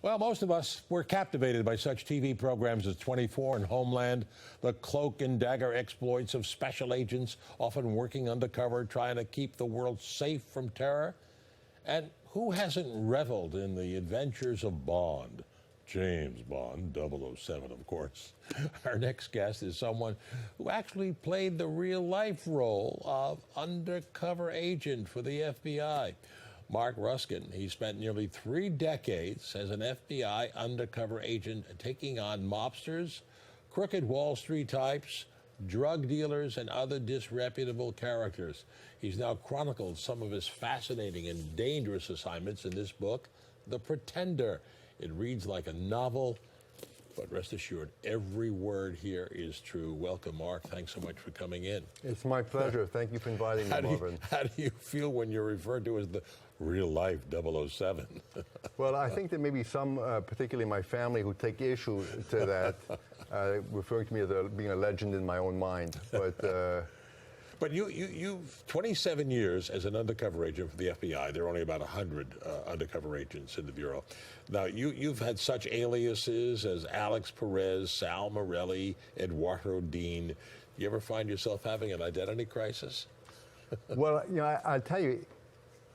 Well, most of us were captivated by such TV programs as 24 and Homeland, the cloak and dagger exploits of special agents, often working undercover, trying to keep the world safe from terror. And who hasn't reveled in the adventures of Bond? James Bond, 007, of course. Our next guest is someone who actually played the real-life role of undercover agent for the FBI. Marc Ruskin. He spent nearly 3 decades as an FBI undercover agent taking on mobsters, crooked Wall Street types, drug dealers, and other disreputable characters. He's now chronicled some of his fascinating and dangerous assignments in this book, The Pretender. It reads like a novel, but rest assured, every word here is true. Welcome, Marc. Thanks so much for coming in. It's my pleasure. Thank you for inviting me, Marvin. How do you feel when you're referred to as the real-life 007? Well, I think there may be some, particularly my family, who take issue to that, referring to me as being a legend in my own mind. But you've 27 years as an undercover agent for the FBI. There are only about 100 undercover agents in the Bureau. Now, you've had such aliases as Alex Perez, Sal Morelli, Eduardo Dean. Do you ever find yourself having an identity crisis? Well, you know, I'll tell you,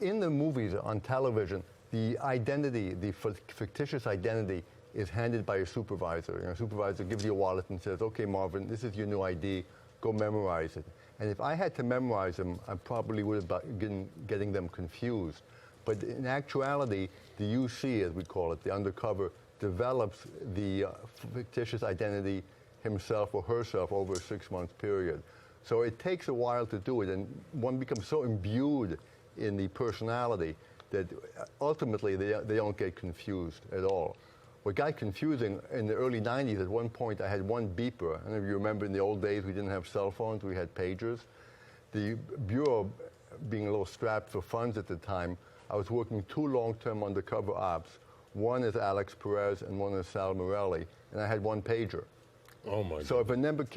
in the movies, on television, the identity, the fictitious identity, is handed by a supervisor. You know, a supervisor gives you a wallet and says, "Okay, Marvin, this is your new ID. Go memorize it." And if I had to memorize them, I probably would have been getting them confused. But in actuality, the UC, as we call it, the undercover, develops the fictitious identity himself or herself over a 6-month period. So it takes a while to do it, and one becomes so imbued in the personality that ultimately they don't get confused at all. What got confusing in the early 90s, at one point I had one beeper. I don't know if you remember, in the old days we didn't have cell phones, we had pagers. The Bureau, being a little strapped for funds at the time, I was working 2 long-term undercover ops. One is Alex Perez and one is Sal Morelli, and I had 1 pager. Oh my God. So if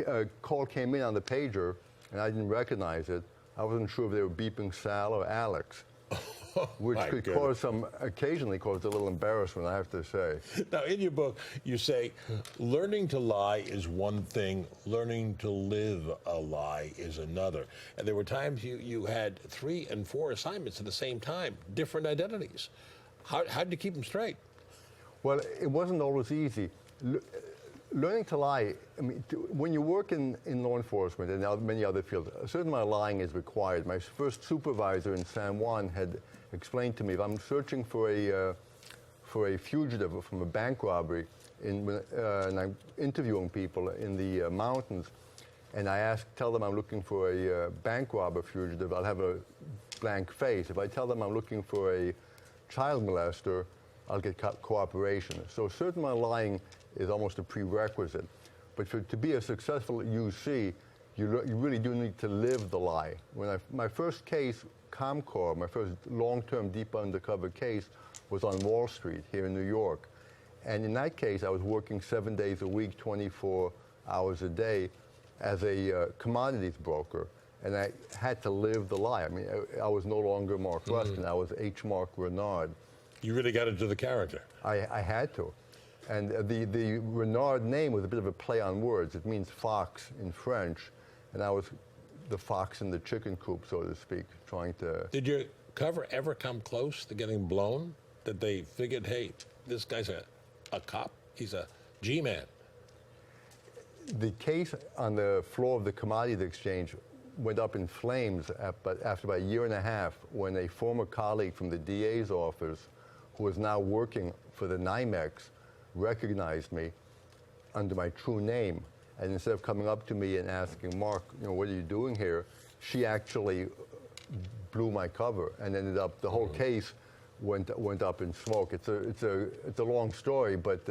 a call came in on the pager and I didn't recognize it, I wasn't sure if they were beeping Sal or Alex. Which could occasionally cause a little embarrassment, I have to say. Now, in your book, you say, learning to lie is one thing, learning to live a lie is another. And there were times you had 3 and 4 assignments at the same time, different identities. How did you keep them straight? Well, it wasn't always easy. Learning to lie, I mean, when you work in law enforcement and many other fields, a certain amount of lying is required. My first supervisor in San Juan had explained to me, if I'm searching for a fugitive from a bank robbery, and I'm interviewing people in the mountains, and I tell them I'm looking for a bank robber fugitive, I'll have a blank face. If I tell them I'm looking for a child molester, I'll get cooperation. So a certain amount of lying is almost a prerequisite. But to be a successful UC, you really do need to live the lie. My first case, Comcorp, my first long-term deep undercover case, was on Wall Street here in New York. And in that case, I was working 7 days a week, 24 hours a day as a commodities broker. And I had to live the lie. I mean, I was no longer Marc Ruskin, I was H. Marc Renard. You really got into the character. I had to. And the Renard name was a bit of a play on words. It means fox in French. And I was the fox in the chicken coop, so to speak, trying to... Did your cover ever come close to getting blown? That they figured, hey, this guy's a cop, he's a G-man? The case on the floor of the Commodities Exchange went up in flames after about a year and a half, when a former colleague from the DA's office, who was now working for the NYMEX, recognized me under my true name. And instead of coming up to me and asking, "Marc, you know, what are you doing here?" she actually blew my cover and ended up, the whole case went up in smoke. It's a long story, but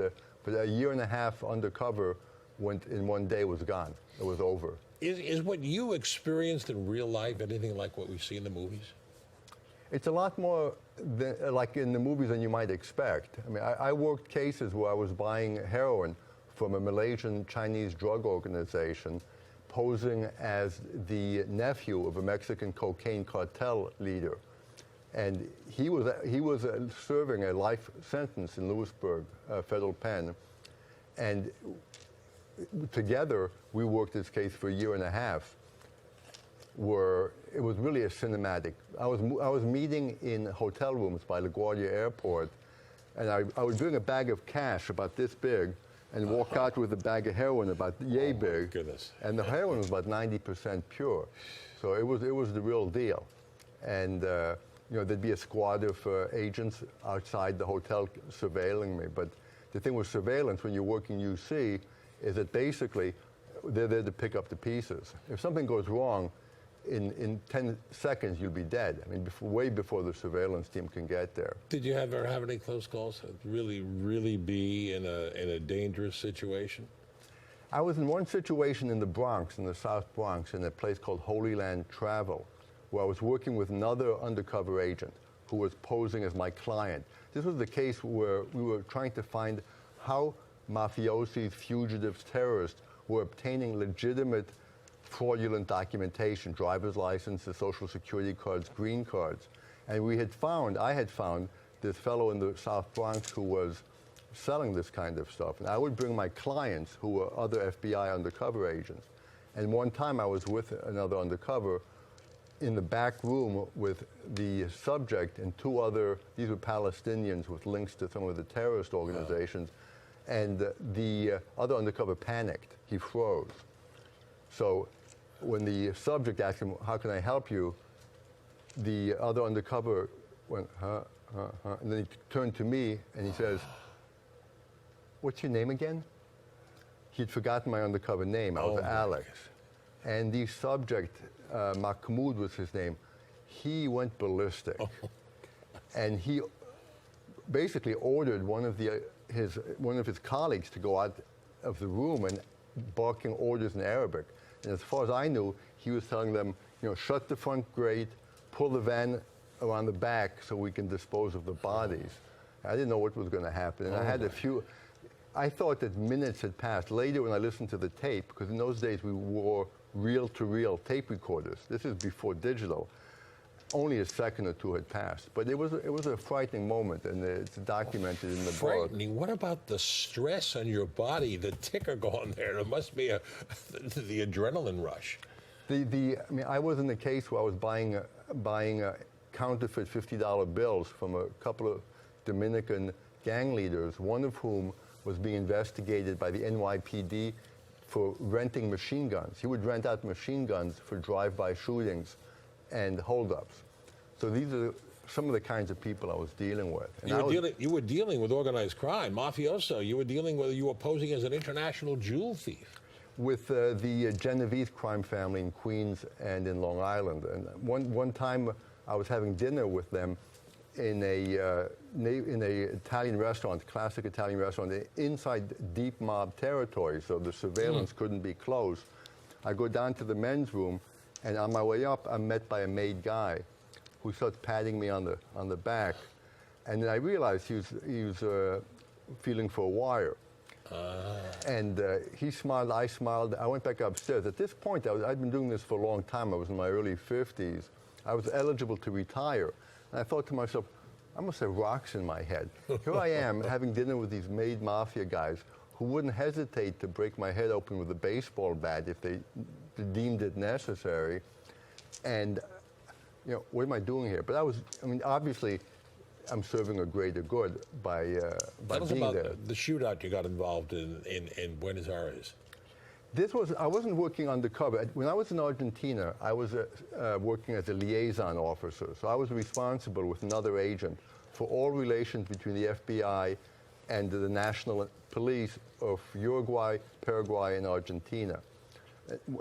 a year and a half undercover in one day was gone. It was over. Is what you experienced in real life anything like what we see in the movies? It's a lot more like in the movies than you might expect. I mean, I worked cases where I was buying heroin from a Malaysian Chinese drug organization, posing as the nephew of a Mexican cocaine cartel leader. And he was serving a life sentence in Lewisburg federal pen, and together we worked this case for a year and a half. Where it was really a cinematic. I was meeting in hotel rooms by LaGuardia Airport, and I would bring a bag of cash about this big, and walk out with a bag of heroin about yay big. Goodness. And the heroin was about 90% pure, so it was the real deal. And you know, there'd be a squad of agents outside the hotel surveilling me. But the thing with surveillance when you're working UC is that basically they're there to pick up the pieces. If something goes wrong, in 10 seconds you'll be dead. I mean, way before the surveillance team can get there. Did you ever have any close calls? Really be in a dangerous situation? I was in one situation in the Bronx, in the South Bronx, in a place called Holy Land Travel, where I was working with another undercover agent who was posing as my client. This was the case where we were trying to find how mafiosis, fugitives, terrorists were obtaining legitimate fraudulent documentation, driver's licenses, social security cards, green cards. And I had found this fellow in the South Bronx who was selling this kind of stuff. And I would bring my clients who were other FBI undercover agents. And one time I was with another undercover in the back room with the subject and two other, these were Palestinians with links to some of the terrorist organizations. And the other undercover panicked. He froze. So when the subject asked him, how can I help you? The other undercover went, and then he turned to me and he says, what's your name again? He'd forgotten my undercover name. I was Alex. And the subject, Mahmoud was his name, he went ballistic. And he basically ordered one of his colleagues to go out of the room and barking orders in Arabic. And as far as I knew, he was telling them, you know, shut the front grate, pull the van around the back so we can dispose of the bodies. I didn't know what was going to happen. And I thought that minutes had passed. Later when I listened to the tape, because in those days we wore reel-to-reel tape recorders. This is before digital. Only a second or two had passed. But it was a frightening moment, and it's documented in the book. Frightening? What about the stress on your body, the ticker going there? There must be the adrenaline rush. I mean, I was in the case where I was buying counterfeit $50 bills from a couple of Dominican gang leaders, one of whom was being investigated by the NYPD for renting machine guns. He would rent out machine guns for drive-by shootings and holdups. So these are some of the kinds of people I was dealing with. And you were dealing with organized crime, mafioso. You were posing as an international jewel thief. With the Genovese crime family in Queens and in Long Island. And one time I was having dinner with them in a Italian restaurant, classic Italian restaurant, inside deep mob territory, so the surveillance couldn't be close. I go down to the men's room, and on my way up, I'm met by a made guy who starts patting me on the back. And then I realized he was feeling for a wire. And he smiled, I smiled. I went back upstairs. At this point, I'd been doing this for a long time. I was in my early 50s. I was eligible to retire. And I thought to myself, I must have rocks in my head. Here I am having dinner with these made mafia guys who wouldn't hesitate to break my head open with a baseball bat if they deemed it necessary. And, you know, what am I doing here? But I mean, obviously, I'm serving a greater good by being there. Tell us about the shootout you got involved in Buenos Aires. I wasn't working undercover. When I was in Argentina, I was working as a liaison officer. So I was responsible with another agent for all relations between the FBI and the national police of Uruguay, Paraguay, and Argentina.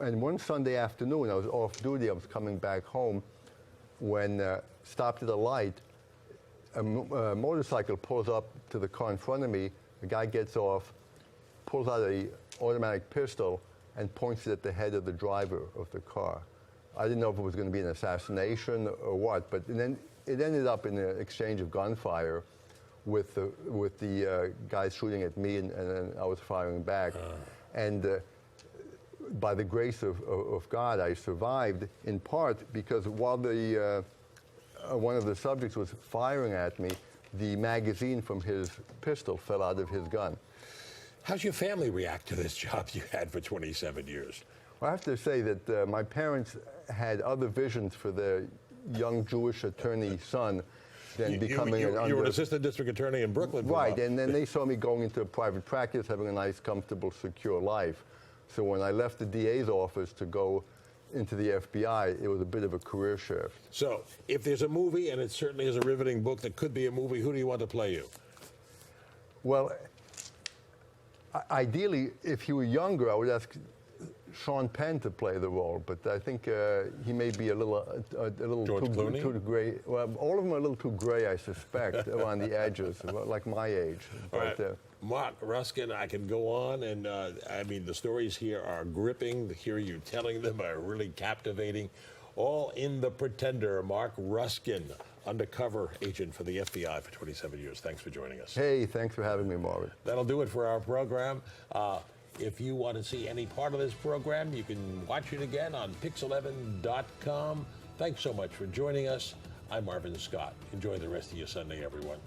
And one Sunday afternoon, I was off duty. I was coming back home when stopped at a light. A motorcycle pulls up to the car in front of me. The guy gets off, pulls out an automatic pistol, and points it at the head of the driver of the car. I didn't know if it was going to be an assassination or what, but then it ended up in an exchange of gunfire with the guys shooting at me, and I was firing back. And by the grace of God, I survived, in part because while the one of the subjects was firing at me, the magazine from his pistol fell out of his gun. How's your family react to this job you had for 27 years? Well, I have to say that my parents had other visions for their young Jewish attorney son than becoming you were an assistant district attorney in Brooklyn. Right, and then they saw me going into a private practice, having a nice, comfortable, secure life. So when I left the DA's office to go into the FBI, it was a bit of a career shift. So if there's a movie, and it certainly is a riveting book that could be a movie, who do you want to play you? Well, ideally, if he were younger, I would ask Sean Penn to play the role, but I think he may be a little too gray. Well, all of them are a little too gray, I suspect, around the edges, like my age. All right. Marc Ruskin, I can go on, and I mean, the stories here are gripping. To hear you telling them are really captivating. All in The Pretender. Marc Ruskin, undercover agent for the FBI for 27 years. Thanks for joining us. Hey, thanks for having me, Marvin. That'll do it for our program. If you want to see any part of this program, you can watch it again on PIX11.com. Thanks so much for joining us. I'm Marvin Scott. Enjoy the rest of your Sunday, everyone.